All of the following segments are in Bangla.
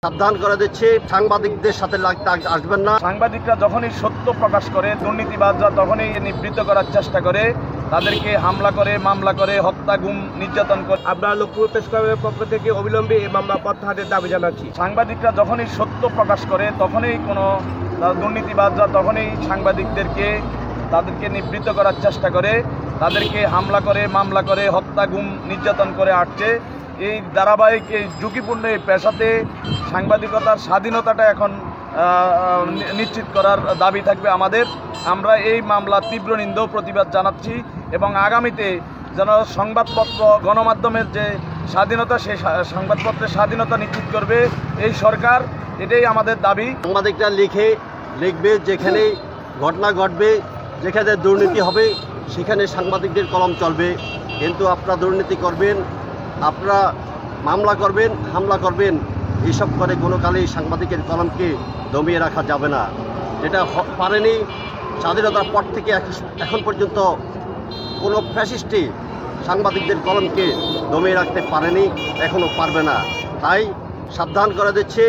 সাবধান করে দিচ্ছি, সাংবাদিকদের সাথে লাগতে আসবেন না। সাংবাদিকরা যখনই সত্য প্রকাশ করে, দুর্নীতিবাজরা তখনই নিবৃত্ত করার চেষ্টা করে, তাদেরকে হামলা করে, মামলা করে, হত্যা, গুম, নির্যাতন করে। আমরা লক্ষ্মীপুর প্রেস ক্লাবের পক্ষ থেকে অবিলম্বে এই মামলা প্রত্যাহারের দাবি জানাচ্ছি। সাংবাদিকরা যখনই সত্য প্রকাশ করে, তখনই কোনো দুর্নীতিবাজরা তখনই তাদেরকে নিবৃত্ত করার চেষ্টা করে, তাদেরকে হামলা করে, মামলা করে, হত্যা, গুম, নির্যাতন করে আসছে। এই ধারাবাহিক এই ঝুঁকিপূর্ণ এই পেশাতে সাংবাদিকতার স্বাধীনতাটা এখন নিশ্চিত করার দাবি থাকবে আমাদের। আমরা এই মামলার তীব্র নিন্দা ও প্রতিবাদ জানাচ্ছি এবং আগামীতে যেন সংবাদপত্র, গণমাধ্যমের যে স্বাধীনতা, সেই সংবাদপত্রের স্বাধীনতা নিশ্চিত করবে এই সরকার, এটাই আমাদের দাবি। সাংবাদিকরা লিখবে, যেখানে ঘটনা ঘটবে, যেখানে দুর্নীতি হবে, সেখানে সাংবাদিকদের কলম চলবে। কিন্তু আপনারা দুর্নীতি করবেন, আপনারা মামলা করবেন, হামলা করবেন, এইসব করে কোনো কালেই সাংবাদিকের কলমকে দমিয়ে রাখা যাবে না। যেটা পারেনি স্বাধীনতার পর থেকে এখন পর্যন্ত কোনো ফ্যাসিস্টই সাংবাদিকদের কলমকে দমিয়ে রাখতে পারেনি, এখনও পারবে না। তাই সাবধান করে দিচ্ছি,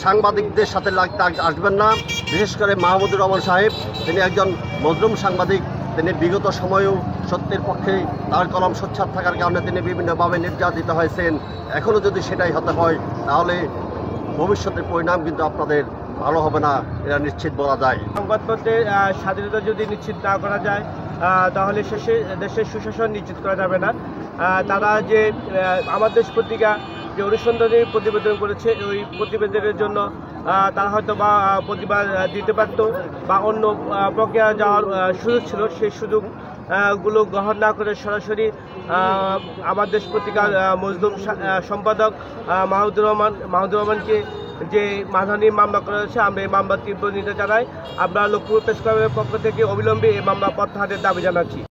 সাংবাদিকদের সাথে লাগতে আসবেন না। বিশেষ করে মাহমুদুর রহমান সাহেব, তিনি একজন মজলুম সাংবাদিক। তিনি বিগত সময়েও সত্যের পক্ষে তার কলম সোচ্চার থাকার কারণে তিনি বিভিন্নভাবে নির্যাতিত হয়েছেন। এখনও যদি সেটাই হতে হয়, তাহলে ভবিষ্যতের পরিণাম কিন্তু আপনাদের ভালো হবে না, এটা নিশ্চিত বলা যায়। সংবাদপত্রের স্বাধীনতা যদি নিশ্চিত না করা যায়, তাহলে দেশের সুশাসন নিশ্চিত করা যাবে না। তারা যে আমার দেশ পত্রিকা যে অনুসন্ধানী প্রতিবেদন করেছে, ওই প্রতিবেদনের জন্য তারা হয়তো বা প্রতিবাদ দিতে পারত বা অন্য প্রক্রিয়া যাওয়ার সুযোগ ছিল। সেই সুযোগগুলো গ্রহণ না করে সরাসরি আমার দেশ পত্রিকার মজলুম সম্পাদক মাহমুদুর রহমানকে যে মানহানির মামলা করা হয়েছে, আমরা এই মামলার তীব্র নিন্দা জানাই। আমরা লক্ষ্মীপুর প্রেস ক্লাবের পক্ষ থেকে অবিলম্বে এই মামলা প্রত্যাহারের দাবি জানাচ্ছি।